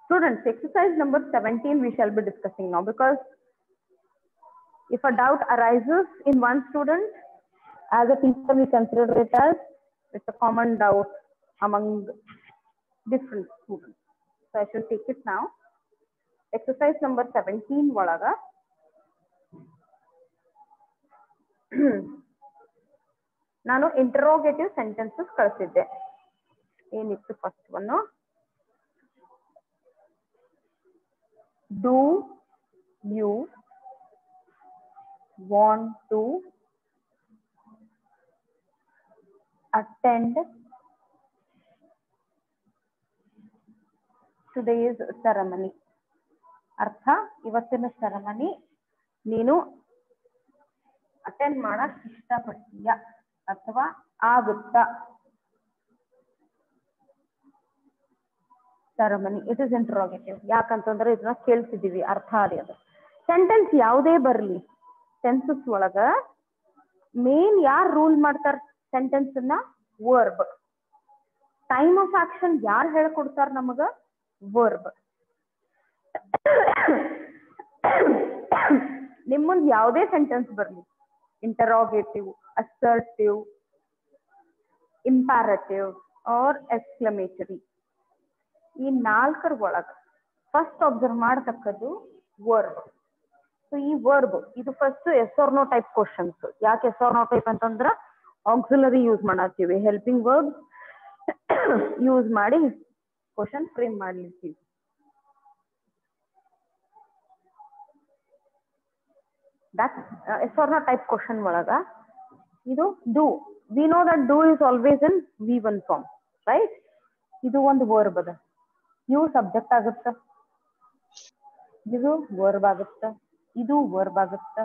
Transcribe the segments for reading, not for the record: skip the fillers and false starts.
Students, exercise number 17 we shall be discussing now, because if a doubt arises in one student, as a teacher we consider it as it's a common doubt among different students. So I shall take it now. Exercise number 17 ಒಳಗ ನಾನು interrogative sentences ಕಳಿಸಿದ್ದೆ. ಏನಿತ್ತು first one? Do you want to attend today's ceremony? ಅರ್ಥ, ಇವತ್ತಿನ ceremony ನೀನು attend ಮಾಡಕ್ ಇಷ್ಟಪಡ್ತೀಯ ಅಥವಾ ಆಗುತ್ತಾ? Ceremony it is interrogative. ಯಾಕಂತಂದ್ರೆ ಇದನ್ನ ಕೇಳ್ತಿದೀವಿ, ಅರ್ಥ ಆಗಲಿ. ಅದು ಸೆಂಟೆನ್ಸ್ ಯಾವುದೇ ಬರ್ಲಿ, ಸೆನ್ಸಸ್ ಒಳಗ ಮೇನ್ ಯಾರು ರೂಲ್ ಮಾಡ್ತಾರ ಸೆಂಟೆನ್ಸ್ ಅನ್ನ? ವರ್ಬ್. ಟೈಮ್ ಆಫ್ ಆಕ್ಷನ್ ಯಾರು ಹೇಳ್ಕೊಡ್ತಾರ ನಮಗ? ವರ್ಬ್. ನಿಮ್ ಮುಂದ್ ಯಾವುದೇ ಸೆಂಟೆನ್ಸ್ ಬರ್ಲಿ, interrogative, assertive, imperative or exclamatory, ಈ ನಾಲ್ಕರ ಒಳಗ ಫಸ್ಟ್ ಅಬ್ಸರ್ವ್ ಮಾಡತಕ್ಕದ್ದು ವರ್ಬ್. ಸೊ ಈ ವರ್ಬ್ ಇದು first yes or no type questions. ಯಾಕೆ ಎಸ್ ಆರ್ ನೋ ಟೈಪ್ ಅಂತಂದ್ರ ಆಕ್ಸಿಲರಿ ಯೂಸ್ ಮಾಡತ್ತೀವಿ, ಹೆಲ್ಪಿಂಗ್ ವರ್ಬ್ ಯೂಸ್ ಮಾಡಿ ಕ್ವಶನ್ ಫ್ರೇಮ್ ಮಾಡ್ಲಿರ್ತೀವಿ. That yes or no type question ಒಳಗ ಇದು do. We know that do is always in V1 form, right? ಇದು ಒಂದು verb ಅದ. ಯು ಸಬ್ಜೆಕ್ಟ್ ಆಗುತ್ತ, ಇದು ವರ್ಬ್ ಆಗುತ್ತ, ಇದು ವರ್ಬ್ ಆಗುತ್ತ,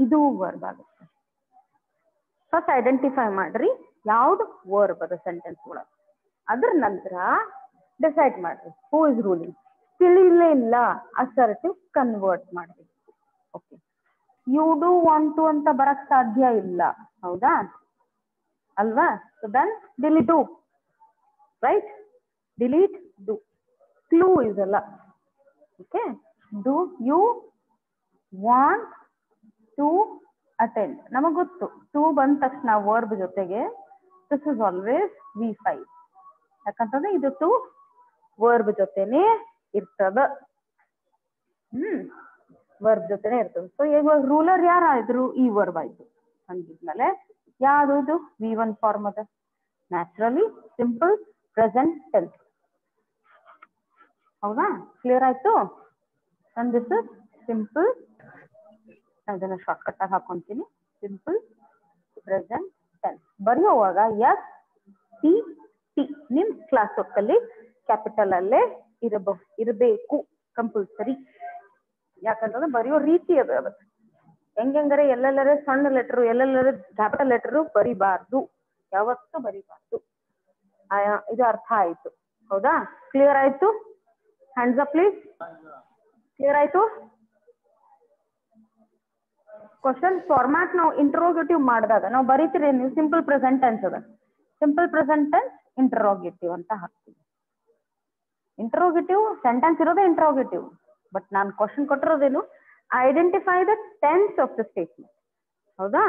ಇದು ವರ್ಬ್ ಆಗುತ್ತ. ಫಸ್ಟ್ ಐಡೆಂಟಿಫೈ ಮಾಡ್ರಿ ಯಾವ್ದು ವರ್ಬ್ ಅದ ಸೆಂಟೆನ್ಸ್ ಒಳಗ. ಅದ್ರ ನಂತರ ಡಿಸೈಡ್ ಮಾಡ್ರಿ ಹೂ ಇಸ್ ರೂಲಿಂಗ್. ತಿಳಿಲೇ ಇಲ್ಲ, ಅಸರ್ಟಿವ್ ಕನ್ವರ್ಟ್ ಮಾಡ್ರಿ. Okay, you do want to ಅಂತ ಬರಕ್ ಸಾಧ್ಯ ಇಲ್ಲ, ಹೌದಾ ಅಲ್ವಾ? So then delete do, right? Delete do. Clue ಇದಲ್ಲ. Okay, do you want to attend, ನಮಗ್ ಗೊತ್ತು ಟು ಬಂದ ತಕ್ಷಣ ವರ್ಬ್ ಜೊತೆಗೆ ದಿಸ್ ಇಸ್ ಆಲ್ವೇಸ್ V5. ಯಾಕಂತಂದ್ರೆ ಇದು ಟು ವರ್ಬ್ ಜೊತೆನೆ ಇರ್ತದ. ವರ್ಬ್ ಜೊತೆನೆ ಇರ್ತದೆ. ಸೊ ಇವಾಗ ರೂಲರ್ ಯಾರಾದ್ರು? ಈ ವರ್ಬ್ ಆಯ್ತು. ಹಂಗಿದ್ಮೇಲೆ ಯಾವ್ದು V1 ಫಾರ್ಮ್ ಅದ? Naturally simple present tense. ಹೌದಾ? ಕ್ಲಿಯರ್ ಆಯ್ತು? ಅಂಡ್ ದಿಸ್ ಇಸ್ ಸಿಂಪಲ್, ಅದನ್ನ ಶಾರ್ಟ್ಕಟ್ ಆಗಿ ಹಾಕೊಂತೀನಿ, ಸಿಂಪಲ್ ಪ್ರೆಸೆಂಟ್ ಟೆನ್ಸ್. ಬರೆಯುವಾಗ SPT ನಿಮ್ ಕ್ಲಾಸ್ ವರ್ಕಲ್ಲಿ ಕ್ಯಾಪಿಟಲ್ ಅಲ್ಲೇ ಇರಬೇಕು, ಕಂಪಲ್ಸರಿ. ಯಾಕಂತಂದ್ರೆ ಬರೆಯೋ ರೀತಿ ಅದು. ಅದಕ್ಕೆ ಹೆಂಗಂದ್ರೆ ಎಲ್ಲೆಲ್ಲರೇ ಸಣ್ಣ ಲೆಟರ್, ಎಲ್ಲೆಲ್ಲರೇ ಕ್ಯಾಪಿಟಲ್ ಲೆಟರ್ ಬರಿಬಾರ್ದು, ಯಾವತ್ತೂ ಬರಿಬಾರ್ದು. ಇದು ಅರ್ಥ ಆಯ್ತು, ಹೌದಾ? ಕ್ಲಿಯರ್ ಆಯ್ತು? Hands up please. ಕ್ಲಿಯರ್ ಆಯ್ತು? ಕ್ವಶನ್ ಫಾರ್ಮ್ಯಾಟ್ ನಾವು ಇಂಟರೋಗೇಟಿವ್ ಮಾಡಿದಾಗ ನಾವು ಬರೀತೀರಿ, ನೀವು ಸಿಂಪಲ್ ಪ್ರೆಸೆಂಟ್ ಟೆನ್ಸ್ ಅದ. ಸಿಂಪಲ್ ಪ್ರೆಸೆಂಟ್ ಟೆನ್ಸ್ ಇಂಟರೋಗೇಟಿವ್ ಅಂತ ಹಾಕ್ತೀವಿ. ಇಂಟರೋಗೇಟಿವ್ ಸೆಂಟೆನ್ಸ್ ಇರೋದೇ ಇಂಟರೋಗೇಟಿವ್. ಬಟ್ ನಾನು ಕ್ವಶನ್ ಕೊಟ್ಟಿರೋದೇನು? Identify the tense of the statement, ಹೌದಾ?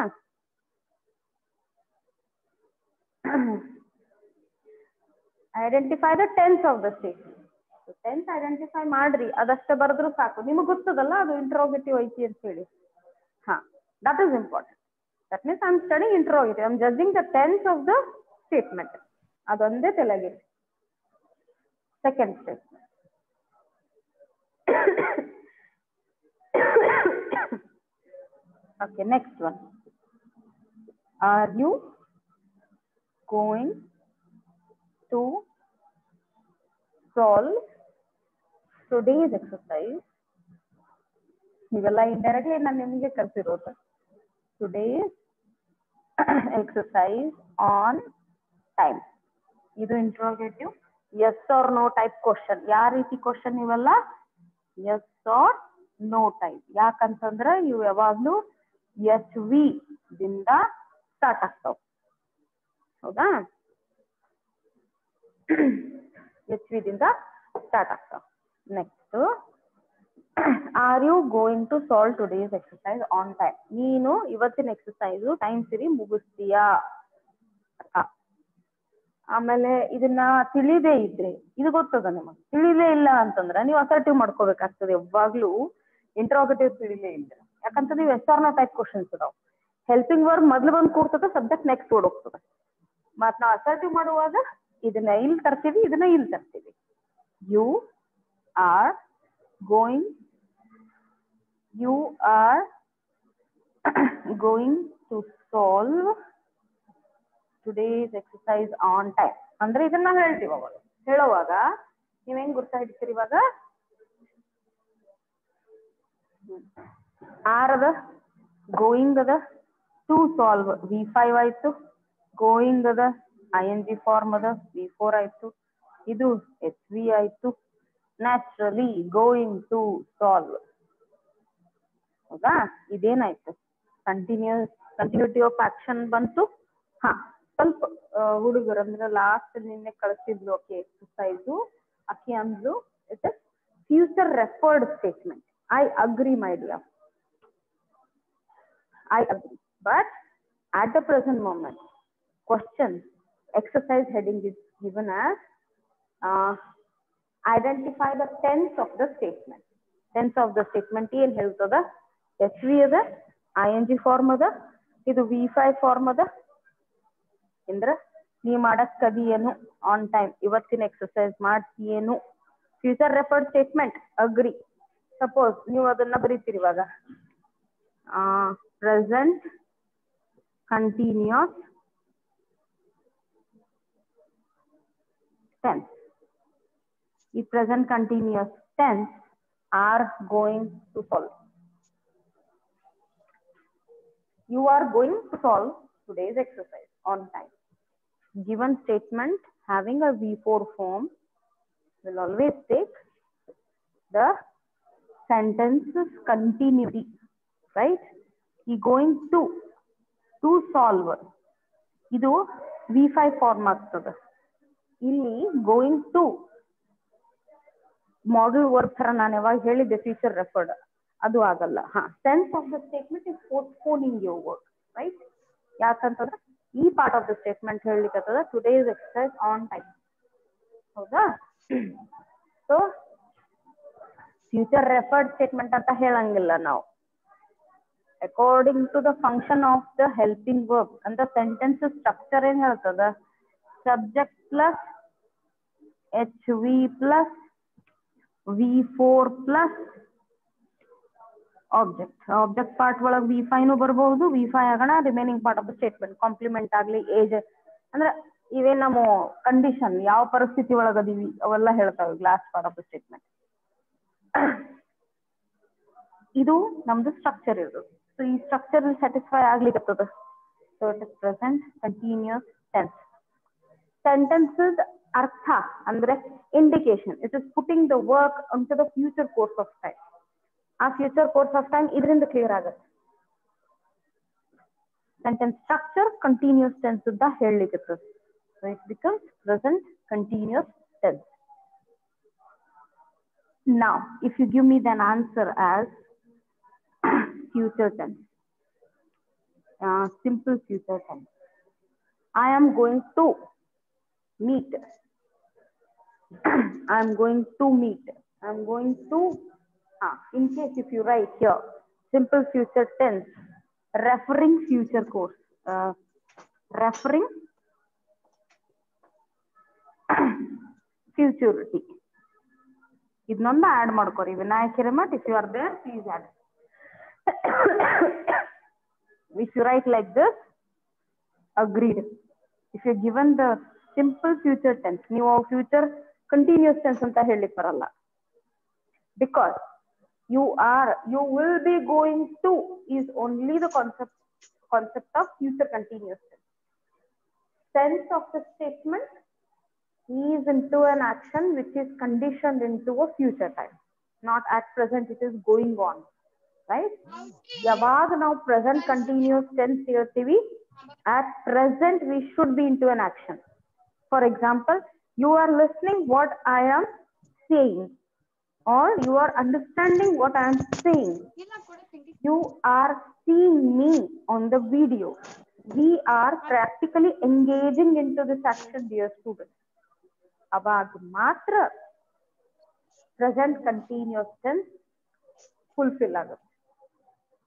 Identify the tense of the statement. Tense identify ಮಾಡ್ರಿ, ಅದಷ್ಟೇ ಬರೆದ್ರು ಸಾಕು. ನಿಮಗೆ ಗೊತ್ತದಲ್ಲ ಅದು ಇಂಟರೋಗೇಟಿವ್ ಐತಿ ಅಂತ ಹೇಳಿ. That is important. That means I am studying interrogative. I am judging the tense of the statement. ಅದೊಂದೇ ತಲೆಗಿರಿ. Second statement. Okay, next one. Are you going to solve today's exercise? ಇವೆಲ್ಲ ಇಂಡೈರೆಕ್ಟ್ಲಿ ನಾನು ನಿಮಗೆ ಕಲ್ಸಿರೋದು. Today's exercise on time. ಇದು interrogative, yes or no type question. ಯಾವ ರೀತಿ question ಇವೆಲ್ಲ? Yes or no type. ಯಾಕಂತಂದ್ರೆ ಇವು ಯಾವಾಗ್ಲೂ SV ದಿಂದ ಸ್ಟಾರ್ಟ್ ಆಗ್ತಾವ, ಹೌದಾ? SV ದಿಂದ ಸ್ಟಾರ್ಟ್ ಆಗ್ತಾವ. Next, are you going to solve today's exercise on time? ನೀನು ಇವತ್ತಿನ ಎಕ್ಸಸೈಸ್ ಟೈಮ್ ಸರಿ ಮುಗಿಸ್ತೀಯಾ? ಆಮೇಲೆ ಇದನ್ನ ತಿಳಿದೇ ಇದ್ರೆ, ಇದು ಗೊತ್ತದ ನಿಮಗೆ, ತಿಳಿಲೇ ಇಲ್ಲ ಅಂತಂದ್ರೆ ನೀವು ಅಸರ್ಟಿವ್ ಮಾಡ್ಕೋಬೇಕಾಗ್ತದೆ ಯಾವಾಗ್ಲೂ. ಇಂಟ್ರೋಗೇಟಿವ್ ತಿಳಿಲೇ ಇಲ್ಲ, ಯಾಕಂತಂದ್ರೆ ನೀವು yes or no type questions ಅದಾವ. ಹೆಲ್ಪಿಂಗ್ ವರ್ಬ್ ಮೊದ್ಲು ಬಂದು ಕೂಡ್ತದೆ, ಸಬ್ಜೆಕ್ಟ್ ನೆಕ್ಸ್ಟ್ ಓಡ್ ಹೋಗ್ತದೆ. ಮತ್ ನಾವು ಅಸರ್ಟಿವ್ ಮಾಡುವಾಗ ಇದನ್ನ ಇಲ್ಲಿ ತರ್ತೀವಿ, ಇದನ್ನ ಇಲ್ಲಿ ತರ್ತೀವಿ. You are going, you are going to solve today's exercise on time. ಅಂದ್ರೆ ಇದನ್ನ ಹೇಳ್ತೀವಿ ಅವಾಗ. ಹೇಳುವಾಗ ನೀವ್ ಹೆಂಗ್ ಗುರ್ತಾ ಹಿಡ್ತೀರಿ ಇವಾಗ? ಆರ್ ಅದ, ಗೋಯಿಂಗ್ ಅದ, ಟು ಸಾಲ್ವ್ V5 ಆಯ್ತು, ಗೋಯಿಂಗ್ ಅದ ING ಫಾರ್ಮ್ ಅದ V4 ಆಯ್ತು, ಇದು SV ಆಯ್ತು, ನ್ಯಾಚುರಲಿ ಗೋಯಿಂಗ್ ಟು ಸಾಲ್ವ್. ಹೌದಾ? ಇದೇನಾಯ್ತು? ಕಂಟಿನ್ಯೂಟಿ ಆಫ್ ಆಕ್ಷನ್ ಬಂತು. ಹಾ, ಸ್ವಲ್ಪ ಹುಡುಗರು ಅಂದ್ರೆ ಲಾಸ್ಟ್ ನಿನ್ನೆ ಕಳಿಸಿದ್ಲು ಆಕೆ ಎಕ್ಸರ್ಸೈಸು, ಆಕೆ ಅಂದ್ಲು it is future referred statement. I agree my dear, I agree. But at the present moment, question exercise heading is given as identify the tense of the statement. Tense of the statement ಏನ್ ಹೇಳ್ತದ? SV ಅದ, ING form ಅದ, ಇದು V5 form ಅದ. ಅಂದ್ರೆ ನೀ ಮಾಡಕ್ ಕದಿಯೇನು ಆನ್ ಟೈಮ್, ಇವತ್ತಿನ ಎಕ್ಸರ್ಸೈಸ್ ಮಾಡ್ತೀಯೇನು? ಫ್ಯೂಚರ್ ರೆಫರ್ಡ್ ಸ್ಟೇಟ್ಮೆಂಟ್ ಅಗ್ರಿ. ಸಪೋಸ್ ನೀವು ಅದನ್ನ ಬರೀತೀರಿ ಇವಾಗ, present continuous tense. ಈ present continuous tense are going to solve. You are going to solve today's exercise on time. Given statement having a V4 form will always take the sentence's continuity, right? He going to solve, ಇದು V5 form ಆಗ್ತದೆ. ಇಲ್ಲಿ going to model work ತರ ನಾನು ಯಾವಾಗ ಹೇಳಿದ್ದೆ future referred, ಅದು ಆಗಲ್ಲ. ಹಾ, sense of the statement is postponing your work, right? ಯಾಕಂತಂದ್ರೆ ಈ ಪಾರ್ಟ್ ಆಫ್ ದ ಸ್ಟೇಟ್ಮೆಂಟ್ ಹೇಳಲಿಕ್ಕೆ ಟುಡೇಸ್ ಎಕ್ಸರ್ಸೈಸ್ ಆನ್ ಟೈಮ್. ಹೌದಾ? ಸೊ ಫ್ಯೂಚರ್ ರೆಫರ್ಡ್ ಸ್ಟೇಟ್ಮೆಂಟ್ ಅಂತ ಹೇಳಂಗಿಲ್ಲ ನಾವು. According to the function of the helping verb ಅಂತ ಸೆಂಟೆನ್ಸ್ ಸ್ಟ್ರಕ್ಚರ್ ಏನ್ ಹೇಳ್ತದ? Subject plus HV plus V4 plus object. Object part ಒಳಗೆ V5 ಬರ್ಬಹುದು, V5 ಆಗೋಣ remaining part of the statement complement ಆಗ್ಲಿ, ಏಜ್ ಅಂದ್ರೆ ಇವೇ ನಮ್ಮ ಕಂಡೀಷನ್, ಯಾವ ಪರಿಸ್ಥಿತಿ ಒಳಗದೀವಿ ಅವೆಲ್ಲ ಹೇಳ್ತಾವೆ last part of the statement. ಇದು ನಮ್ದು ಸ್ಟ್ರಕ್ಚರ್ ಇರೋದು. ಸೊ ಈ ಸ್ಟ್ರಕ್ಚರ್ ಸ್ಯಾಟಿಸ್ಫೈ ಆಗ್ಲಿಕ್ಕತ್ತದ. So it is present continuous tense. Sentences ಅರ್ಥ ಅಂದ್ರೆ indication, it is putting the work on to the future course of time. ಆ ಫ್ಯೂಚರ್ ಕೋರ್ಸ್ ಆಫ್ ಟೈಮ್ ಇದರಿಂದ clear ಆಗುತ್ತೆ. ಸೆಂಟೆನ್ಸ್ ಸ್ಟ್ರಕ್ಚರ್ ಕಂಟಿನ್ಯೂಸ್ ಟೆನ್ಸ್ ಅಂತ ಹೇಳಲಿಕ್ಕೆ. So it becomes present continuous tense. Now, if you give me an answer as future tense, simple future tense, I am going to meet, I am going to meet, I am going to, in case if you write here, simple future tense, referring future course, referring futurity. ಇದನ್ನೊಂದು add ಮಾಡ್ಕೊರಿ Vinayak Hiremath. If you are there please add. If you write like this, agreed. If you given the simple future tense, ನೀವು future continuous tense ಅಂತ ಹೇಳಲಿಕ್ಕೆ ಬರಲ್ಲ. Because you will be going to is only the concept of future continuous tense. Sense of the statement is into an action which is conditioned into a future time. Not at present, it is going on, right? ಯಾವಾಗ ನಾವು present continuous tense ಹೇಳ್ತೀವಿ, at present we should be into an action. For example, you are listening what I am saying. or you are understanding what I am saying. You are seeing me on the video. We are practically engaging into this action, dear students. ಅವಾಗ ಮಾತ್ರ present continuous tense fulfil ಆಗುತ್ತೆ.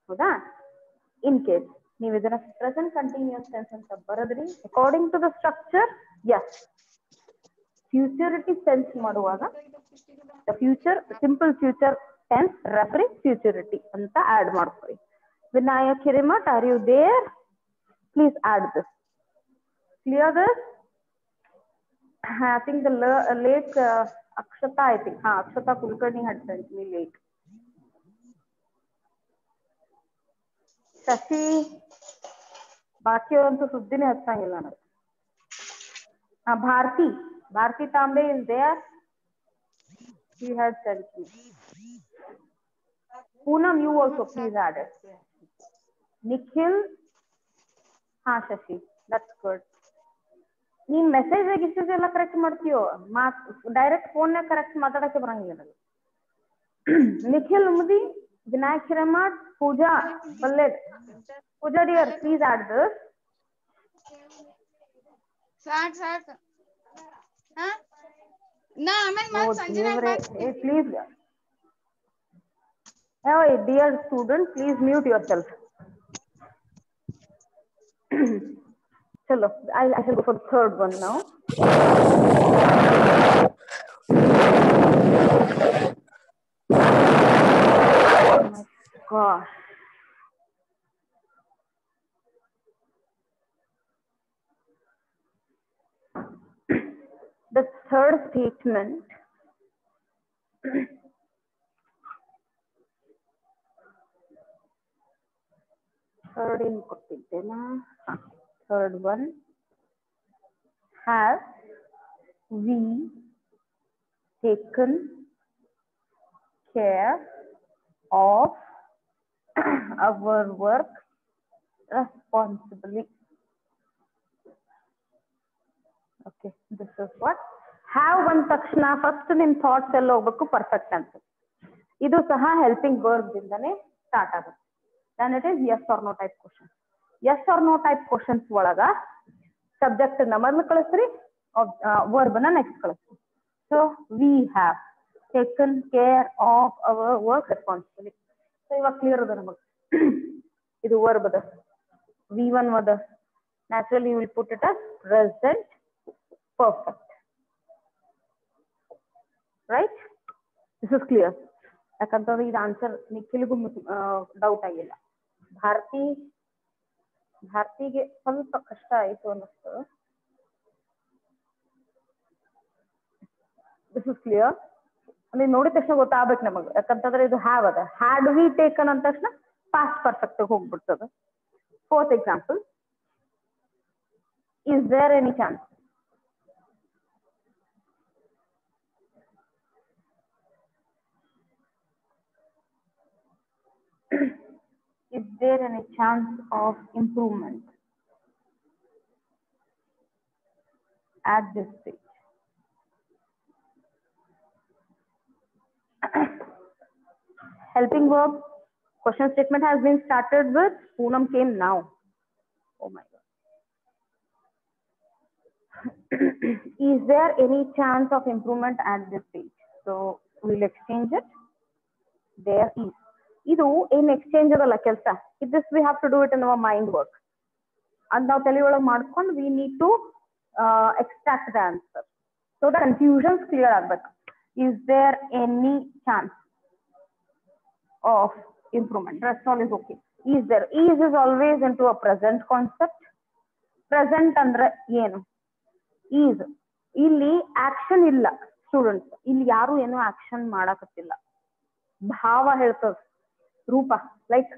ಹೌದಾ? In case ನೀವು ಇದನ್ನ present continuous tense ಅಂತ ಬರೆದ್ರಿ according to the structure, as futurity sense ಮಾಡುವಾಗ the future simple future tense referring futurity ಅಂತ ಆಡ್ ಮಾಡ್ಕೊಳ್ಳಿ. Vinayak Hiremath, are you there? Please add this. Clear this? I think the late Akshata, I think. Akshata Kulkarni had sent me late. Shashi, ಬಾಕಿಯವರಂತೂ ಸುದ್ದಿನೇ ಹಚ್ಚಂಗಿಲ್ಲ ನನಗೆ. Bharti Tambe is there. She had sent me. Poonam, you also please add it. Nikhil, Shashi, that's good. ನೀನ್ message ಗಿಸೇಜ್ ಎಲ್ಲ correct ಮಾಡ್ತೀಯೋ, direct phone correct ಮಾತಾಡಕ್ಕೆ ಬರಂಗಿಲ್ಲ. Nikhil Umadi, Vinayak Hiremath, Pooja Palled. Pooja dear, please add this. Please dear student, please mute yourself. Chalo, I shall go for the third one now. Oh my gosh. The third statement third one, have we taken care of our work responsibly? Okay, this is what have one takshana first nim thoughts ಎಲ್ಲ ಹೋಗಬೇಕು perfect ಅಂತ. ಇದು ಸಹ helping verb ದಿಂದನೇ start ಆಗುತ್ತೆ. then it is yes or no type question. yes or no type questions ಒಳಗ subject ನ ಮೊದಲು ಕಳಿಸ್ರಿ, ವರ್ಬ್ ನ ನೆಕ್ಸ್ಟ್ ಕಳಿಸ್ರಿ. So we have taken care of our work responsibly. So ಇವಾಗ ಕ್ಲಿಯರ್ ಅದ ನಮಗೆ. ಇದು ವರ್ಬ್ ಅದ, V1 ಅದ. naturally you will put it as present perfect, right? this is clear. ಯಾಕಂತಂದ್ರೆ ಇದು ಆನ್ಸರ್ ನಿಖಿಲ್ಗೂ ಡೌಟ್ ಆಗಿಲ್ಲ. ಭಾರತಿಗೆ ಸ್ವಲ್ಪ ಕಷ್ಟ ಆಯ್ತು ಅನ್ನಿಸ್ತು. This is clear. ಅಲ್ಲಿ ನೋಡಿದ ತಕ್ಷಣ ಗೊತ್ತಾಗ್ಬೇಕು ನಮಗೆ, ಯಾಕಂತಂದ್ರೆ ಇದು ಹ್ಯಾವ್ ಅದ. ಹ್ಯಾಡ್ ವಿ ಟೇಕನ್ ಅಂದ ತಕ್ಷಣ ಪಾಸ್ಟ್ ಪರ್ಫೆಕ್ಟ್ ಹೋಗ್ಬಿಡ್ತದ. Fourth example, is there any chance? Is there any chance of improvement at this stage? Helping verb, question statement has been started with Poonam came now. Oh my God. Is there any chance of improvement at this stage? So we'll exchange it. There is. ಇದು ಏನ್ exchange ಅದಲ್ಲ ಕೆಲಸ, this we have to do it in our mind work. ಅದ್ ನಾವು ತಲೆ ಒಳಗೆ ಮಾಡ್ಕೊಂಡು we need to extract the answer. So the confusions clear ಆಗ್ಬೇಕು. Is there any chance of improvement? Rest all is okay. Is there? Is always into a present concept. Present ಅಂದ್ರೆ ಏನು? Is. ಇಲ್ಲಿ action ಇಲ್ಲ students, ಇಲ್ಲಿ ಯಾರು ಏನೋ action ಮಾಡಕತ್ತಿಲ್ಲ, ಭಾವ ಹೇಳ್ತದ, ರೂಪ. Like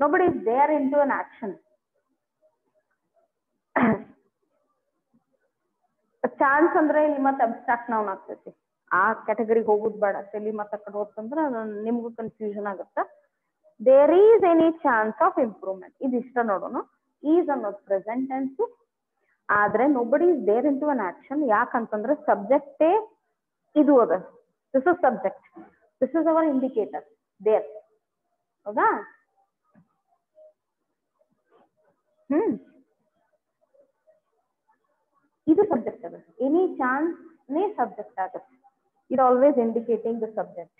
nobody is there into an action. Chance ಅಂದ್ರೆ ಇಲ್ಲಿ ಮತ್ತೆ ಅಬ್ಸ್ಟ್ರಾಕ್ಟ್ ನೌನ್ ಆಗ್ತೈತಿ. ಆ ಕ್ಯಾಟಗರಿಗೆ ಹೋಗುದು ಬೇಡ. ತಲೆ ಮತ್ತೆ ಕಡೆ ಹೋಗ್ತಂದ್ರೆ ನಿಮ್ಗೂ ಕನ್ಫ್ಯೂಷನ್ ಆಗುತ್ತ. There is any chance of improvement, ಇದಿಷ್ಟ ನೋಡೋಣ. ಈಸ್ ಅನ್ನೋದು ಪ್ರೆಸೆಂಟ್ ಟೆನ್ಸ್, ಆದ್ರೆ nobody is there into an action. ಯಾಕಂತಂದ್ರೆ ಸಬ್ಜೆಕ್ಟೇ ಇದು ಅದ. This is subject. This is our indicator there. ಹೌದಾ? ಇದು ಸಬ್ಜೆಕ್ಟ್ ಆಗುತ್ತೆ. ಎನಿ ಚಾನ್ಸ್ನೇ ಸಬ್ಜೆಕ್ಟ್ ಆಗುತ್ತೆ. It always indicating the subject.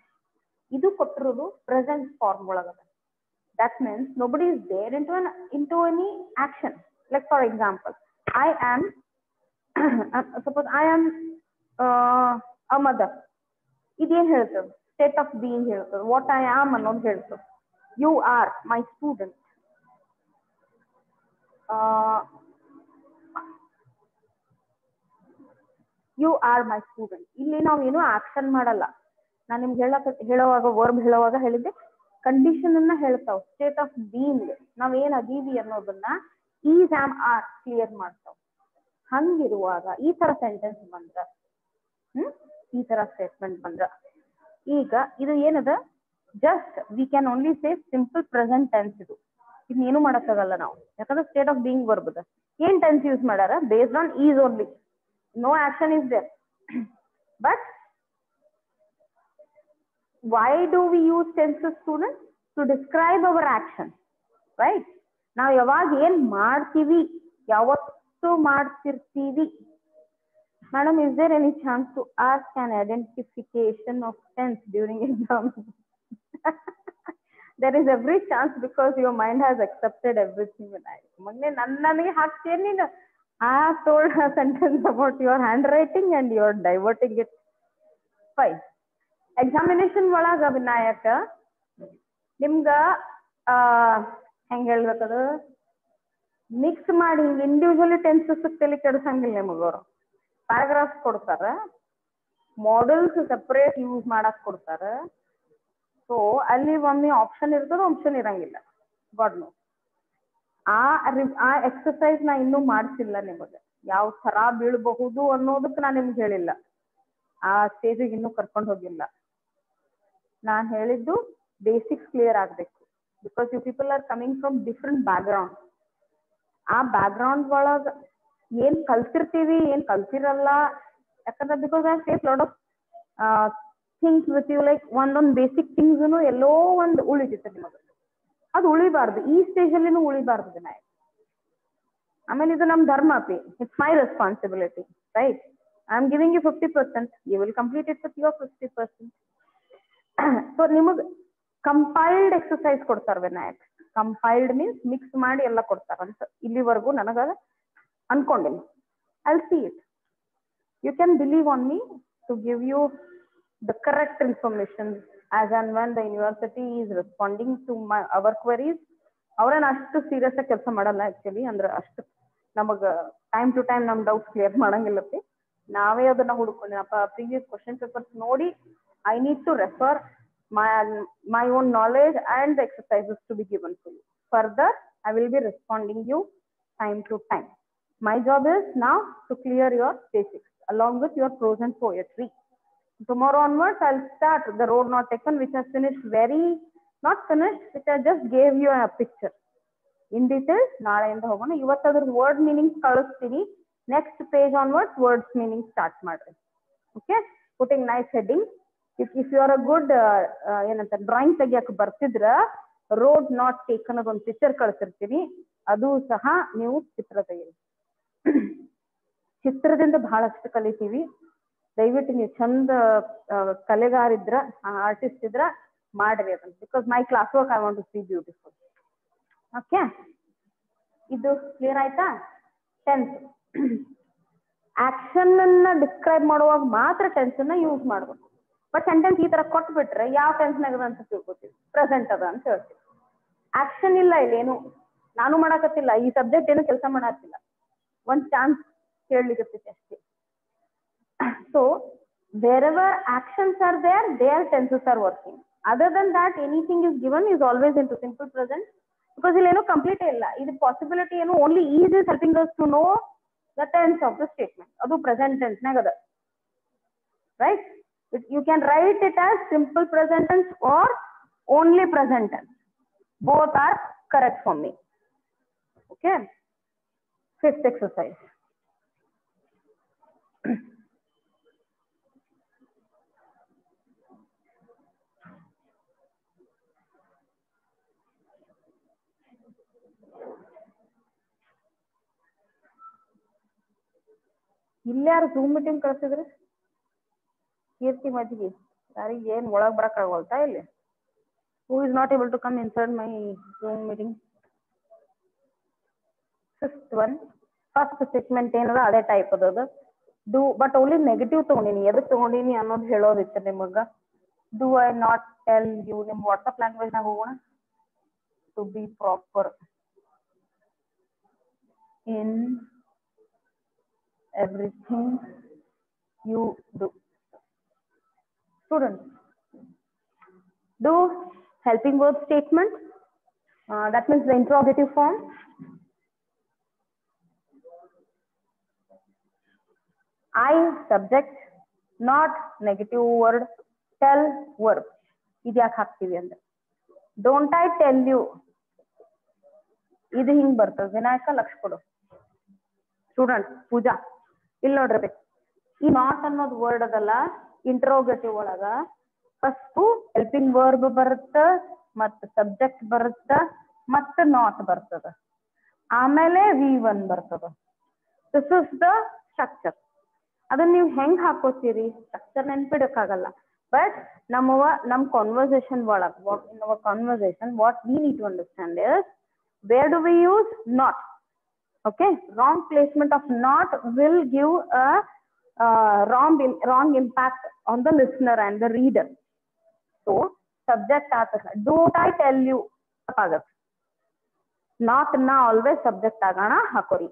ಇದು ಕೊಟ್ಟಿರೋದು ಪ್ರೆಸೆಂಟ್ ಫಾರ್ಮ್ ಒಳಗದ. That means nobody is there into any action. Like for example, I am suppose I am a mother. ಇದೇನ್ ಹೇಳ್ತದೆ? State of being ಹೇಳ್ತದೆ. What I am ಅನ್ನೋದು ಹೇಳ್ತದೆ. You are my student. You are my student. ಇಲ್ಲಿ ನಾವು ಏನು action ಮಾಡಲ್ಲ. ನಾನು ನಿಮ್ಗೆ ಹೇಳುವಾಗ ವರ್ಬ್ ಹೇಳುವಾಗ ಹೇಳಿದ್ದೆ ಕಂಡೀಷನ್ ಅನ್ನ ಹೇಳ್ತಾವ್. ಸ್ಟೇಟ್ ಆಫ್ ಬೀಯಿಂಗ್ ನಾವೇನ್ ಅದೀವಿ ಅನ್ನೋದನ್ನ ಈಸ್ ಆಮ್ ಆರ್ ಕ್ಲಿಯರ್ ಮಾಡ್ತಾವ್. ಹಂಗಿರುವಾಗ ಈ ತರ ಸೆಂಟೆನ್ಸ್ ಬಂದ್ರ ಈ ತರ ಸ್ಟೇಟ್ಮೆಂಟ್ ಬಂದ್ರ ಈಗ ಇದು ಏನದ just we can only say simple present tense. ಇದು ಇನ್ನೇನು ಮಾಡಕ್ಕಾಗಲ್ಲ ನಾವು, ಯಾಕಂದ್ರೆ ಸ್ಟೇಟ್ ಆಫ್ ಬೀಯಿಂಗ್ ವರ್ಬ್ ಅದ. ಏನ್ ಟೆನ್ಸ್ ಯೂಸ್ ಮಾಡ್ಯಾರ? Based on is only. No action is there. But why do we use tenses, students? To describe our action, right? Now ಯಾವಾಗ ಏನ್ ಮಾಡ್ತೀವಿ, ಯಾವತ್ತು ಮಾಡ್ತಿರ್ತೀವಿ. Madam, is there any chance to ask an identification of tense during exam? There is every chance because your mind has accepted everything. ಮೊನ್ನೆ ನನಗೆ ಹಾಕ್ತೀಯ ನೀನು. I have told a sentence about your handwriting and you are diverting it. Fine. Examination ಒಳಗ ವಿನಾಯಕ ನಿಮ್ಗ ಹೆಂಗ್ ಹೇಳ್ಬೇಕದು mix ಮಾಡಿ individually tenses ತಲೆ ಕೆಡಿಸಂಗಿಲ್ಲ ನಿಮಗವ್ರು. Paragraphs ಕೊಡ್ತಾರ, models separate use ಮಾಡಕ್ ಕೊಡ್ತಾರ. ಸೊ ಅಲ್ಲಿ ಒಮ್ಮೆ ಆಪ್ಷನ್ ಇರ್ತದ, ಆಪ್ಷನ್ ಇರಂಗಿಲ್ಲ. God no. ಆ ಎಕ್ಸರ್ಸೈಸ್ ನಾ ಇನ್ನೂ ಮಾಡ್ಸಿಲ್ಲ ನಿಮಗೆ. ಯಾವ ತರ ಬೀಳ್ಬಹುದು ಅನ್ನೋದಕ್ಕೆ ನಾನು ನಿಮ್ಗೆ ಹೇಳಿಲ್ಲ. ಆ ಸ್ಟೇಜಿಗೆ ಇನ್ನೂ ಕರ್ಕೊಂಡು ಹೋಗಿಲ್ಲ. ನಾನ್ ಹೇಳಿದ್ದು ಬೇಸಿಕ್ಸ್ ಕ್ಲಿಯರ್ ಆಗ್ಬೇಕು. Because you people are coming from different background. ಆ ಬ್ಯಾಕ್ ಗ್ರೌಂಡ್ ಒಳಗ ಏನ್ ಕಲ್ತಿರ್ತೀವಿ, ಏನ್ ಕಲ್ತಿರಲ್ಲ. ಯಾಕಂದ್ರೆ because I face lot of things with you. Like ಒಂದೊಂದು ಬೇಸಿಕ್ ಥಿಂಗ್ಸ್ ಎಲ್ಲೋ ಒಂದು ಉಳಿತೈತೆ ನಿಮಗೆ. ಅದು ಉಳಿಬಾರ್ದು, ಈ ಸ್ಟೇಜ್ ಅಲ್ಲಿನೂ ಉಳಿಬಾರ್ದು ವಿನಾಯಕ್. ಆಮೇಲೆ ಇದು ನಮ್ ಧರ್ಮ ಅಪಿ. It's my responsibility, right? I am giving you 50%. You will complete it with your 50%. So ನಿಮಗ್ ಕಂಪೈಲ್ಡ್ ಎಕ್ಸರ್ಸೈಸ್ ಕೊಡ್ತಾರ ವಿನಾಯಕ್. ಕಂಪೈಲ್ಡ್ ಮೀನ್ಸ್ ಮಿಕ್ಸ್ ಮಾಡಿ ಎಲ್ಲ ಕೊಡ್ತಾರ ಅಂತ ಇಲ್ಲಿವರೆಗೂ ನನಗ ಅನ್ಕೊಂಡಿನಿ. I see it. You can believe on me to give you the correct information as and when the university is responding to our queries. ಅವ್ರೇನ್ ಅಷ್ಟು ಸೀರಿಯಸ್ ಆಗಿ ಕೆಲಸ ಮಾಡಲ್ಲ ಆಕ್ಚುಲಿ. ಅಂದ್ರೆ ಅಷ್ಟು ನಮಗ ಟೈಮ್ ಟು ಟೈಮ್ ನಮ್ ಡೌಟ್ಸ್ ಕ್ಲಿಯರ್ ಮಾಡಂಗಿಲ್ಲಪ್ಪಿ. ನಾವೇ ಅದನ್ನ ಹುಡ್ಕೊಂಡೇನಪ್ಪ ಪ್ರೀವಿಯಸ್ ಕ್ವಶನ್ ಪೇಪರ್ಸ್ ನೋಡಿ. I need to refer my own knowledge and the exercises to be given to you. Further, I will be responding you time to time. My job is now to clear your basics along with your prose and poetry. Tomorrow onwards, I'll start the road not taken, which has finished not finished, which I just gave you a picture. In details, ನಾಳೆಯಿಂದ ಹೋಗೋಣ. ಇವತ್ತದ್ರ word meaning ಕಳಿಸ್ತೀನಿ. Next page onwards words meaning start ಮಾಡ್ರಿ. Okay, putting nice heading. If you are a good ಏನಂತ drawing ತೆಗಿಯಕ್ ಬರ್ತಿದ್ರ road not taken ಒಂದು picture ಕಳಿಸಿರ್ತೀನಿ. ಅದು ಸಹ ನೀವು ಚಿತ್ರ ತೆಗೀರಿ. ಚಿತ್ರದಿಂದ ಬಹಳಷ್ಟು ಕಲಿತೀವಿ. ದಯವಿಟ್ಟು ನೀವು ಚಂದ ಕಲೆಗಾರಿದ್ರ, ಆರ್ಟಿಸ್ಟ್ ಇದ್ರ ಮಾಡ್ರಿ ಅದನ್ನ. Because my class work I want to see beautiful. Okay, ಇದು ಕ್ಲಿಯರ್ ಆಯ್ತಾ? ಟೆನ್ಸ್ ಆಕ್ಷನ್ ಅನ್ನ ಡಿಸ್ಕ್ರೈಬ್ ಮಾಡುವಾಗ ಮಾತ್ರ ಟೆನ್ಸ್ ಅನ್ನ ಯೂಸ್ ಮಾಡ್ಬೇಕು. ಬಟ್ ಸೆಂಟೆನ್ಸ್ ಈ ತರ ಕೊಟ್ಬಿಟ್ರೆ ಯಾವ ಟೆನ್ಸ್ ನಾಗದ ಅಂತ ತಿಳ್ಕೊತೀವಿ. ಪ್ರೆಸೆಂಟ್ ಅದ ಅಂತ ಹೇಳ್ತೀವಿ. ಆಕ್ಷನ್ ಇಲ್ಲ ಇಲ್ಲೇನು. ನಾನು ಮಾಡಕತ್ತಿಲ್ಲ, ಈ ಸಬ್ಜೆಕ್ಟ್ ಏನು ಕೆಲಸ ಮಾಡತ್ತಿಲ್ಲ. ಒಂದ್ ಚಾನ್ಸ್ ಕೇಳಲಿಕ್ಕೆ ಅಷ್ಟೇ. So wherever actions are there, their tenses are working. Other than that, anything is given is always into simple present. Because il eno complete illa. This possibility only is helping us to know the tense of the statement. Adu present tense nagada. Right? You can write it as simple present tense or only present tense. Both are correct for me. Okay? Fifth exercise. ಇಲ್ಲಿ ಯಾರು zoom meeting ಕಳ್ಸಿದ್ರಿ? ಕೀರ್ತಿ ಮಜ್ಗಿ ಯಾರಿಗೆ ಏನ್ ಒಳಗ್ ಬರಕ್ ಆಗವಲ್ತಾ ಇಲ್ಲಿ? Who is not able to come inside my Zoom meeting? Fifth one, first statement ಏನದ ಅದೇ ಟೈಪ್ ಅದ. ಡೂ ಬಟ್ ಓನ್ಲಿ ನೆಗೆಟಿವ್ ತಗೊಂಡಿನಿ. ಎದಕ್ ತಗೊಂಡಿನಿ ಅನ್ನೋದು ಹೇಳೋದಿತ್ತು ನಿಮಗ. Do I not tell you, ನಿಮ್ ವಾಟ್ಸಪ್ ಲ್ಯಾಂಗ್ವೇಜ್ ನಾಗ ಹೋಗೋಣ. To be proper in everything you do. Students, do helping verb statement, that means the interrogative form. I subject, not negative word, tell verb. ಇದು ಯಾಕೆ ಹಾಕ್ತೀವಿ ಅಂದ್ರೆ don't I tell you, ಇದು ಹಿಂಗ್ ಬರ್ತದೆ. ವಿನಾಯಕ ಲಕ್ಷ ಕೊಡು. ಸ್ಟೂಡೆಂಟ್ ಪೂಜಾ ಇಲ್ಲಿ ನೋಡ್ರಿ, ಈ ನಾಟ್ ಅನ್ನೋದು ವರ್ಡ್ ಅದಲ್ಲ ಇಂಟ್ರೋಗೇಟಿವ್ ಒಳಗ ಫಸ್ಟ್ ಹೆಲ್ಪಿಂಗ್ ವರ್ಬ್ ಬರುತ್ತ, ಮತ್ತ ಸಬ್ಜೆಕ್ಟ್ ಬರುತ್ತ, ಮತ್ತ ನಾಟ್ ಬರ್ತದ, ಆಮೇಲೆ V1 ಬರ್ತದ. This is the structure. ಅದನ್ನ ನೀವು ಹೆಂಗ್ ಹಾಕೋತೀರಿ ಸ್ಟ್ರಕ್ಚರ್ ನೆನ್ಪಿಡಕ್ಕಾಗಲ್ಲ. ಬಟ್ ನಮ್ ಕಾನ್ವರ್ಸೇಷನ್ ಒಳಗ್ what we need to understand is where do we use not. Okay, wrong placement of not will give a wrong impact on the listener and the reader. So subject ಆತಕ don't I tell you ಆಗತ್ತೆ. not na always subject ಆಗಣ ಹಾಕೋರಿ.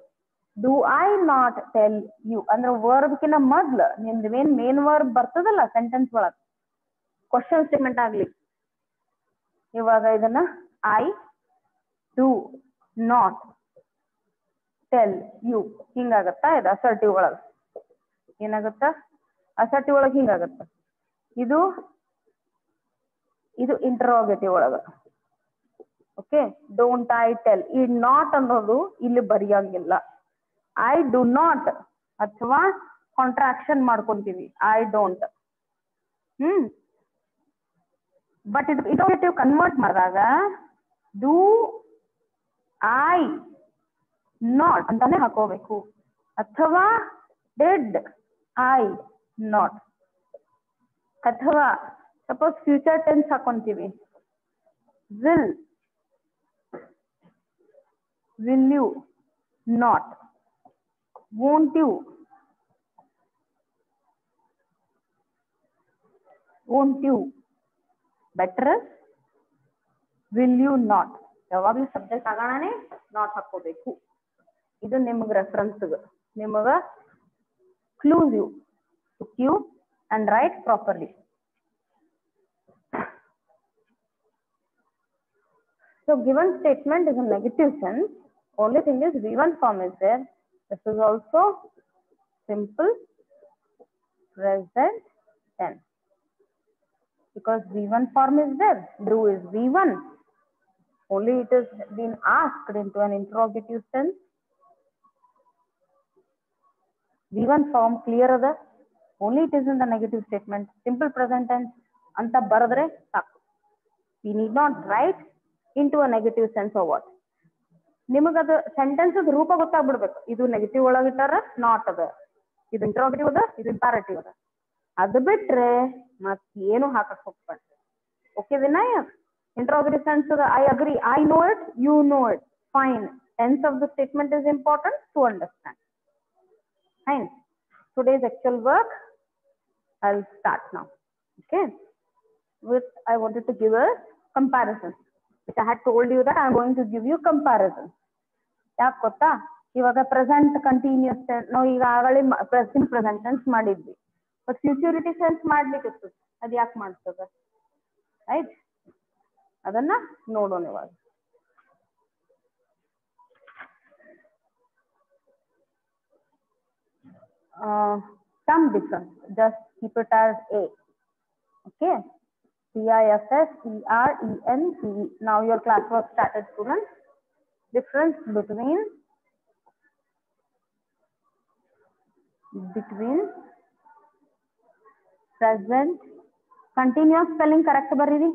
do I not tell you ಅಂದ್ರೆ verb ಕಿನ ಮೊದ್ಲು ನಿಮ್ದು main verb ಬರ್ತದಲ್ಲ sentence ಒಳಗ್, question statement ಆಗ್ಲಿ. ಇವಾಗ ಇದನ್ನ I do not tell you ಹಿಂಗಾಗತ್ತಾ? ಇದು ಅಸರ್ಟಿವ್ ಒಳಗ ಏನಾಗತ್ತ? ಅಸರ್ಟಿವ್ ಒಳಗ ಹಿಂಗಾಗತ್ತ. ಇದು ಇಂಟರೋಗೇಟಿವ್ ಒಳಗ. ಓಕೆ, ಡೋಂಟ್ ಐ ಟೆಲ್, ಈ ನಾಟ್ ಅನ್ನೋದು ಇಲ್ಲಿ ಬರೆಯಂಗಿಲ್ಲ. ಐ ಡು ನಾಟ್ ಅಥವಾ ಕಾಂಟ್ರಾಕ್ಷನ್ ಮಾಡ್ಕೊಂತೀವಿ ಐ ಡೋಂಟ್. ಬಟ್ ಇದು ಇಂಟರೋಗೇಟಿವ್ ಕನ್ವರ್ಟ್ ಮಾಡಿದಾಗ ಡೂ ಐ ನಾಟ್ ಅಂತಾನೆ ಹಾಕೋಬೇಕು, ಅಥವಾ ಡಿಡ್ ಐ ನಾಟ್, ಅಥವಾ ಸಪೋಸ್ ಫ್ಯೂಚರ್ ಟೆನ್ಸ್ ಹಾಕೊಂತೀವಿ will you not, won't you better will you not. ಯಾವಾಗ್ಲೂ ಸಬ್ಜೆಕ್ಟ್ ಆಗೋಣನೆ ನಾಟ್ ಹಾಕೋಬೇಕು. ಇದು ನಿಮಗ್ ರೆಫರೆನ್ಸ್, ನಿಮಗ ಕ್ಲೂಸಿವ್ to cue and write properly. So given statement is a negative sense. Only thing is V1 form is there. This is also simple present tense because V1 form is there. Do is V1. Only it is been asked into an interrogative sense. V1 form clear ada? Only it is in the negative statement. Simple present tense anta baradre saku. We need not write into a negative sense or what. ನಿಮಗದು sentence ರೂಪ ಗೊತ್ತಾಗ್ಬಿಡ್ಬೇಕು. ಇದು negative ಒಳಗಿಟ್ಟಾರ not ಅದ, ಇದು interrogative ಅದ, ಇದು ಇಂಪಾರೇಟಿವ್ ಅದ. ಅದು ಬಿಟ್ರೆ ಮತ್ ಏನು ಹಾಕಕ್ ಹೋಗ್ಬಾರ್ದು. Okay Vinayak, interrogative sense I agree, I know it, you know it, fine. Tense of the statement is important to understand. Fine. Today's actual work I'll start now. Okay. I wanted to give a comparison. Which I had told you that I'm going to give you comparison. ಯಾಕೆ ಗೊತ್ತಾ? ಇವಾಗ present continuous tense ನಾವು ಈಗಾಗಲೇ present tense ಮಾಡಿದ್ವಿ. But ಫ್ಯೂಚರಿಟಿ sense ಮಾಡ್ಲಿಕ್ಕೆ ಅದು ಯಾಕೆ ಮಾಡ್ತದ? ರೈಟ್, ಅದನ್ನ ನೋಡೋಣ ಇವಾಗ. Some difference, just keep it as A. Okay, CIFSERENCE. Now your classwork started, students. Difference between present continuous spelling correct bariri,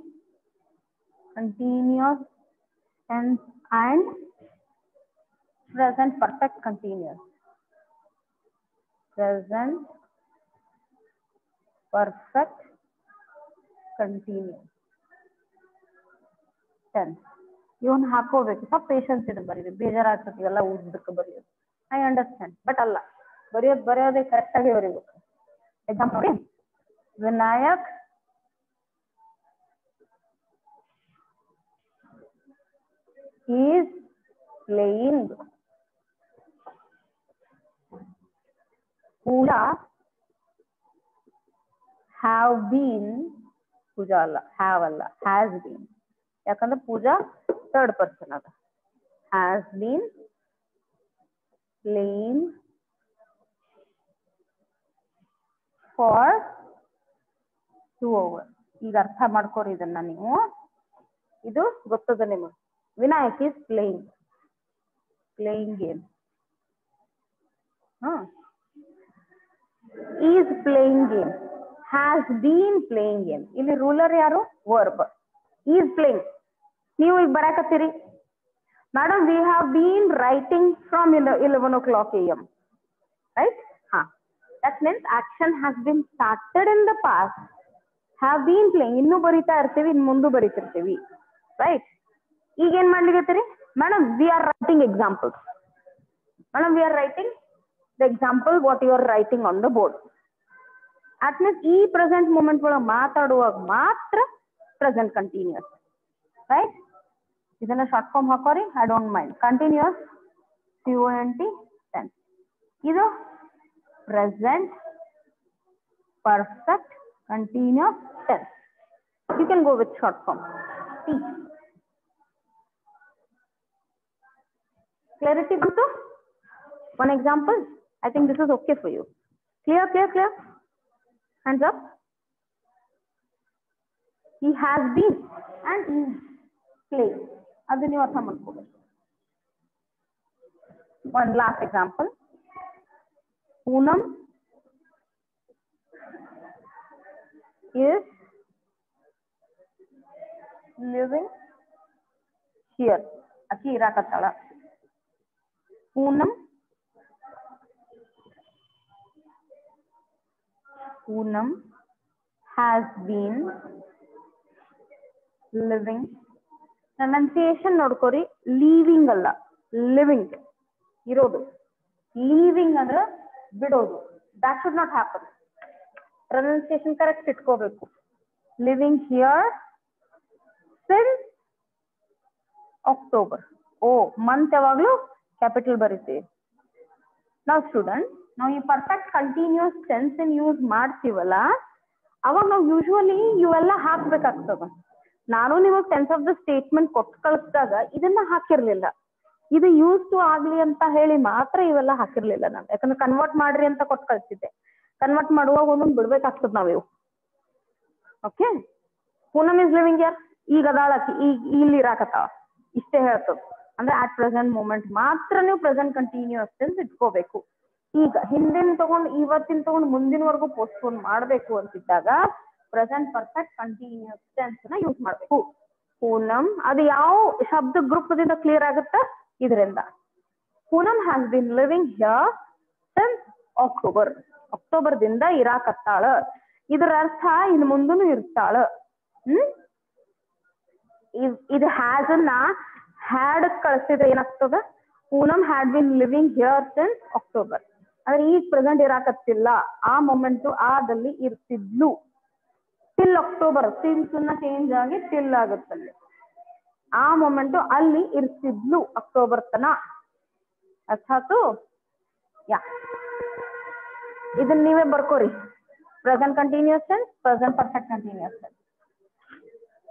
continuous tense and present perfect continuous. present perfect continuous tense. ಇವನ್ ಹಾಕೋಬೇಕು, ಸ್ವಲ್ಪ patience ಇದೆ ಬರೀರಿ, ಬೇಜಾರಾಗ್ತದೆ ಎಲ್ಲ ಉದ್ದಕ್ಕೆ ಬರೆಯೋದು. I understand, but ಅಲ್ಲ, ಬರೆಯೋದೇ correct ಆಗಿ ಬರೀಬೇಕು. ಎಕ್ಸಾಂಪಲ್ ನೋಡಿ, Vinayak is playing. Pooja have been, Pooja ಅಲ್ಲ, have ಅಲ್ಲ, has been. ಯಾಕಂದ್ರೆ ಪೂಜಾ ಥರ್ಡ್ ಪರ್ಸನ್ ಅದ. has been playing for 2 hours. ಈಗ ಅರ್ಥ ಮಾಡ್ಕೋರಿ ಇದನ್ನ ನೀವು, ಇದು ಗೊತ್ತದ ನಿಮಗೆ. Vinayak is playing game. is playing game, has been playing game. ಇಲ್ಲಿ ರೂಲರ್ ಯಾರು? ವರ್ಬ್. is playing. ನೀವು ಈಗ ಬರಾಕತ್ತೀರಿ, madam we have been writing from 11 o'clock AM, right? that means action has been started in the past. have been playing, ಇನ್ನೂ ಬರಿತಾ ಇರ್ತೀವಿ, ಇನ್ನು ಮುಂದೆ ಬರಿತಿರ್ತೀವಿ, ರೈಟ್? ಈಗ ಏನ್ ಮಾಡ್ಲಿಕತ್ತೀರಿ madam? We are writing examples. Madam we are writing the example what you are writing on the board. At means ಈ present moment ಒಳಗೆ ಮಾತಾಡುವಾಗ ಮಾತ್ರ ಪ್ರೆಸೆಂಟ್ ಕಂಟಿನ್ಯೂಸ್, ರೈಟ್? ಇದನ್ನ ಶಾರ್ಟ್ ಫಾರ್ಮ್ ಹಾಕೋರಿ, I don't mind. Continuous CONT tense. ಇದು present perfect continuous tense. You can go with short form. Clarity ಬಂತು? One example. I think this is okay for you. Clear? Hands up. He has been and is playing. ಅದು ನೀವು ಅರ್ಥ ಮಾಡ್ಕೋಬೇಕು. One last example. Poonam is living here. ಅಕ್ಕಿ ಇರಾಕತ್ತಾಳ. Poonam has been living. Pronunciation ನೋಡ್ಕೋರಿ, leaving ಅಲ್ಲ, living ಇರೋದು. Leaving ಅಂದ್ರೆ ಬಿಡೋದು. that should not happen. Pronunciation correct ಇಟ್ಕೋಬೇಕು. Living here since October. Month ಯಾವಾಗ್ಲೂ ಕ್ಯಾಪಿಟಲ್ ಬರೀತೀವಿ. ನಾವು ಸ್ಟೂಡೆಂಟ್, ನಾವು ಈ ಪರ್ಫೆಕ್ಟ್ ಕಂಟಿನ್ಯೂಸ್ ಟೆನ್ಸ್ ಯೂಸ್ ಮಾಡ್ತೀವಲ್ಲ, ಅವಾಗ ನಾವು ಯೂಶುವಲಿ ಇವೆಲ್ಲ ಹಾಕ್ಬೇಕಾಗ್ತದ. ನಾನು ನಿಮಗೆ ಟೆನ್ಸ್ ಆಫ್ ದ ಸ್ಟೇಟ್ಮೆಂಟ್ ಕೊಟ್ಟು ಕಳಿಸಿದಾಗ ಇದನ್ನ ಹಾಕಿರ್ಲಿಲ್ಲ. ಇದು ಯೂಸ್ ಟು ಆಗ್ಲಿ ಅಂತ ಹೇಳಿ ಮಾತ್ರ ಇವೆಲ್ಲ ಹಾಕಿರ್ಲಿಲ್ಲ ನಾನು, ಯಾಕಂದ್ರೆ ಕನ್ವರ್ಟ್ ಮಾಡ್ರಿ ಅಂತ ಕೊಟ್ಟು ಕಳಿಸಿದ್ದೆ. ಕನ್ವರ್ಟ್ ಮಾಡುವಾಗ ಒಂದೊಂದು ಬಿಡ್ಬೇಕಾಗ್ತದ ನಾವಿವು. ಓಕೆ, ಪೂನಮ್ ಇಸ್ ಲಿವಿಂಗ್ ಯಾರ್, ಈಗ ಅದಾಳಕಿ, ಈಗ ಇಲ್ಲಿ ಇರಾಕತ್ತಾವ, ಇಷ್ಟೇ ಹೇಳ್ತದ. ಅಂದ್ರೆ ಅಟ್ ಪ್ರೆಸೆಂಟ್ ಮೂಮೆಂಟ್ ಮಾತ್ರ ನೀವು ಪ್ರೆಸೆಂಟ್ ಕಂಟಿನ್ಯೂಸ್ ಟೆನ್ಸ್ ಇಟ್ಕೋಬೇಕು. ಈಗ ಹಿಂದಿನ ತಗೊಂಡು ಇವತ್ತಿನ ತಗೊಂಡು ಮುಂದಿನವರೆಗೂ ಪೋಸ್ಟ್ಪೋನ್ ಮಾಡಬೇಕು ಅಂತಿದ್ದಾಗ ಪ್ರೆಸೆಂಟ್ ಪರ್ಫೆಕ್ಟ್ ಕಂಟಿನ್ಯೂಸ್ ಟೆನ್ಸ್ ನ ಯೂಸ್ ಮಾಡಬೇಕು. ಪೂನಮ್, ಅದು ಯಾವ ಶಬ್ದ ಗ್ರೂಪ್ ದಿಂದ ಕ್ಲಿಯರ್ ಆಗುತ್ತಾ? ಇದರಿಂದ. Poonam has been living here since October. October ದಿಂದ ಇರಾಕತ್ತಾಳ. ಇದರ ಅರ್ಥ ಇನ್ನು ಮುಂದೂ ಇರ್ತಾಳ. ಇದು ಹ್ಯಾಸ್ ಅನ್ನ ಹ್ಯಾಡ್ ಕಳಿಸಿದ್ರೆ ಏನಾಗ್ತದ? Poonam had been living here since October. ಆದ್ರೆ ಈಗ ಪ್ರೆಸೆಂಟ್ ಇರಾಕತ್ತಿಲ್ಲ, ಆ ಮೊಮೆಂಟು ಆದಲ್ಲಿ ಇರ್ತಿದ್ಲು. ಟಿಲ್ ಅಕ್ಟೋಬರ್, ಸಿನ್ಸ್ ಚೇಂಜ್ ಆಗಿ ಟಿಲ್ ಆಗುತ್ತಲ್ಲಿ. ಆ ಮೊಮೆಂಟು ಅಲ್ಲಿ ಇರ್ತಿದ್ಲು ಅಕ್ಟೋಬರ್ ತನ. ಅರ್ಥ ಆಯ್ತು? ಯಾ, ಇದನ್ನ ನೀವೇ ಬರ್ಕೋರಿ. Present continuous tense, present perfect continuous tense.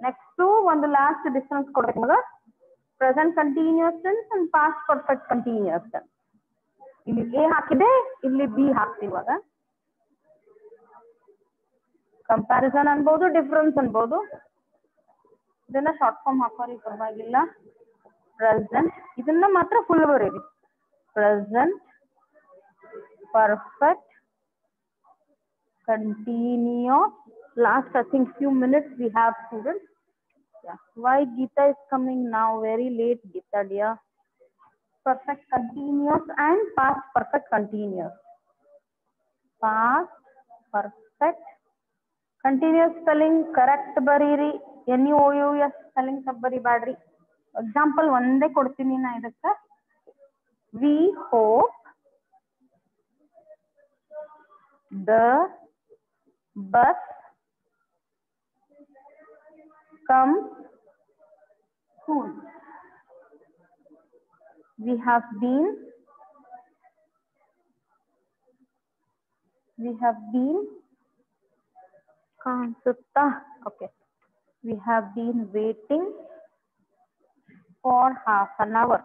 Next ಒಂದು ಲಾಸ್ಟ್ ಡಿಫರೆನ್ಸ್ ಕೊಡ್ಬೇಕು ಮಗ. Present continuous tense and past perfect continuous tense. ಇಲ್ಲಿ ಎ ಹಾಕಿದೆ, ಇಲ್ಲಿ ಬಿ ಹಾಕ್ತೀವಿ. ಇವಾಗ ಕಂಪ್ಯಾರಿಸನ್ ಅನ್ಬೋದು, ಡಿಫರೆನ್ಸ್ ಅನ್ಬೋದು. ಇದನ್ನ ಶಾರ್ಟ್ ಫಾರ್ಮ್ ಹಾಕೋರಿ, ಪರವಾಗಿಲ್ಲ. ಪ್ರೆಸೆಂಟ್, ಇದನ್ನ ಮಾತ್ರ ಫುಲ್ ಬರೀರಿ. Present perfect continuous. Last I think few minutes we have students. Yeah, why Geeta is coming now very late, Geeta dear? Perfect continuous and past perfect continuous. Past perfect continuous spelling correct ಬರೀರಿ. NUOUS spelling ತಪ್ಪ ಬರಿಬ್ಯಾಡ್ರಿ. Example ಒಂದೇ ಕೊಡ್ತೀನಿ ನಾ ಇದಕ್ಕ. We hope the bus comes soon. We have been ಕಾಣಿಸುತ್ತಾ? Okay. We have been waiting for half an hour.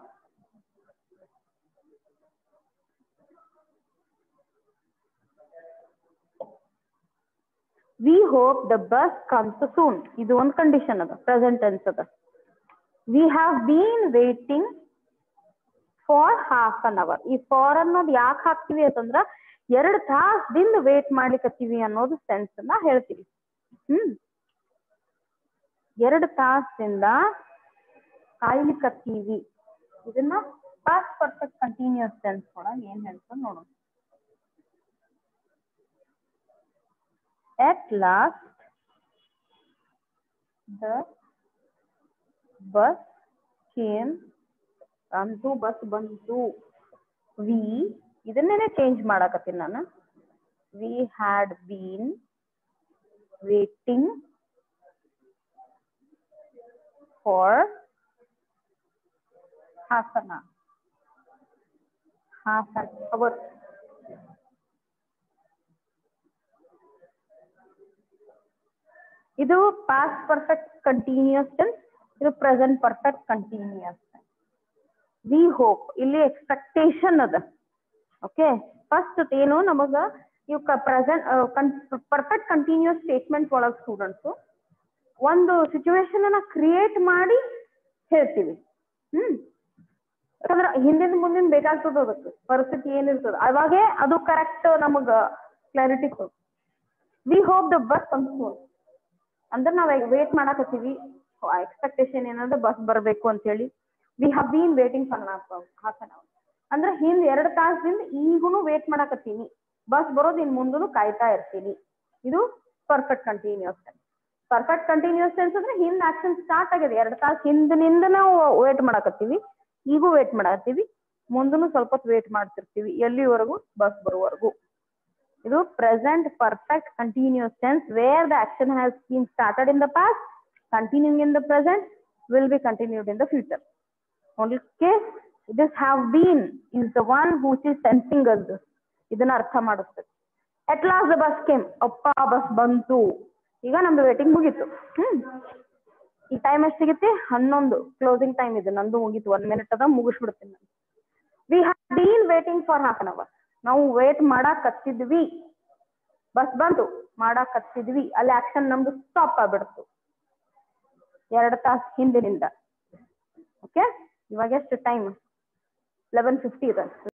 We hope the bus comes soon. ಇದು ಒಂದು condition ಅದ, ಪ್ರೆಸೆಂಟ್ ಟೆನ್ಸ್ ಅದ. We have been waiting for half an hour. ಈ for ಅನ್ನೋದು ಯಾಕೆ ಹಾಕ್ತಿವಿ ಅಂತಂದ್ರ 2 ತಾಸದಿಂದ ವೇಟ್ ಮಾಡ್ಲಿಕ್ಕತ್ತೀವಿ ಅನ್ನೋದು ಸೆನ್ಸ್ ಅನ್ನ ಹೇಳ್ತೀವಿ. 2 ತಾಸದಿಂದ ಕಾಯ್ಲಿಕ್ಕತ್ತೀವಿ. ಇದನ್ನ ಪಾಸ್ಟ್ ಪರ್ಫೆಕ್ಟ್ ಕಂಟಿನ್ಯೂಸ್ ಟೆನ್ಸ್ ಒಳಗೆ ಏನ್ ಹೇಳ್ತಾರೆ ನೋಡೋಣ. At last the bus came. ಅಂತೂ ಬಸ್ ಬಂತು. We ಇದನ್ನೇ ಚೇಂಜ್ ಮಾಡಾಕತ್ತೀನಿ ನಾನು. We had been waiting for half an hour. ಇದು ಪಾಸ್ಟ್ ಪರ್ಫೆಕ್ಟ್ ಕಂಟಿನ್ಯೂಸ್ ಟೆನ್ಸ್, ಇದು present perfect continuous tense. We hope ಇಲ್ಲಿ ಎಕ್ಸ್ಪೆಕ್ಟೇಷನ್ ಅದ. ಓಕೆ, ಫಸ್ಟ್ ಏನು ನಮಗ ಇವ್ ಪ್ರೆಸೆಂಟ್ ಪರ್ಫೆಕ್ಟ್ ಕಂಟಿನ್ಯೂಸ್ ಸ್ಟೇಟ್ಮೆಂಟ್ ಒಳಗೆ ಸ್ಟೂಡೆಂಟ್ಸ್ ಒಂದು ಸಿಚುವೇಶನ್ ಅನ್ನ ಕ್ರಿಯೇಟ್ ಮಾಡಿ ಹೇಳ್ತೀವಿ. ಯಾಕಂದ್ರೆ ಹಿಂದಿನ ಮುಂದಿನ ಬೇಕಾಗ್ತದ, ಅದಕ್ಕೆ ಪರಿಸ್ಥಿತಿ ಏನಿರ್ತದ ಅವಾಗೇ ಅದು ಕರೆಕ್ಟ್ ನಮಗ ಕ್ಲಾರಿಟಿ ಕೊಡು. We hope the bus comes soon ಅಂದ್ರೆ ನಾವ್ ವೇಟ್ ಮಾಡಾಕತ್ತೀವಿ, ಎಕ್ಸ್ಪೆಕ್ಟೇಷನ್ ಏನಂದ್ರೆ ಬಸ್ ಬರಬೇಕು ಅಂತ ಹೇಳಿ. We have been waiting for half an hour ಅಂದ್ರೆ ಹಿಂದ್ 2 ತಾಸದಿಂದ ಈಗೂನು ವೇಟ್ ಮಾಡಾಕತ್ತೀನಿ, ಬಸ್ ಬರೋದು ಇನ್ ಮುಂದೂ ಕಾಯ್ತಾ ಇರ್ತೀನಿ. ಇದು perfect continuous tense. Perfect continuous tense ಅಂದ್ರೆ ಹಿಂದ್ ಆಕ್ಷನ್ ಸ್ಟಾರ್ಟ್ ಆಗಿದೆ, 2 ತಾಸು ಹಿಂದಿನಿಂದ ನಾವು ವೇಟ್ ಮಾಡಾಕತ್ತೀವಿ, ಈಗೂ ವೇಟ್ ಮಾಡಾಕತ್ತೀವಿ, ಮುಂದೂ ಸ್ವಲ್ಪ ಹೊತ್ತು ವೇಟ್ ಮಾಡ್ತಿರ್ತೀವಿ, ಎಲ್ಲಿವರೆಗೂ ಬಸ್ ಬರುವವರೆಗೂ. ಇದು present perfect continuous tense where the action has been started in the past, continuing in the present, will be continued in the future. Only case this have been is the one which is sensing us. ಇದನ್ನ ಅರ್ಥ ಮಾಡುತ್ತೆ. At last the bus came. ಅಪ್ಪ bus ಬಂತು. ಈಗ ನಮ್ದು waiting ಮುಗೀತು. ಈ time ಎಷ್ಟು ಸಿಗುತ್ತೆ? 11 ಕ್ಲೋಸಿಂಗ್ ಟೈಮ್ ಇದೆ. ನಂದು ಮುಗೀತು, 1 minute ಅದ, ಮುಗಿಸ್ಬಿಡ್ತೀನಿ ನಾನು. We have been waiting for half an hour. ನಾವು ವೇಟ್ ಮಾಡಾಕತ್ತಿದ್ವಿ, ಬಸ್ ಬಂತು, ಮಾಡಾಕತ್ತಿದ್ವಿ, ಅಲ್ಲಿ ಆಕ್ಷನ್ ನಮ್ದು ಸ್ಟಾಪ್ ಆಗ್ಬಿಡ್ತು 2 ತಾಸು ಹಿಂದಿನಿಂದ. ಓಕೆ, ಇವಾಗ ಎಷ್ಟು ಟೈಮ್? 11:50 ಇದೆ.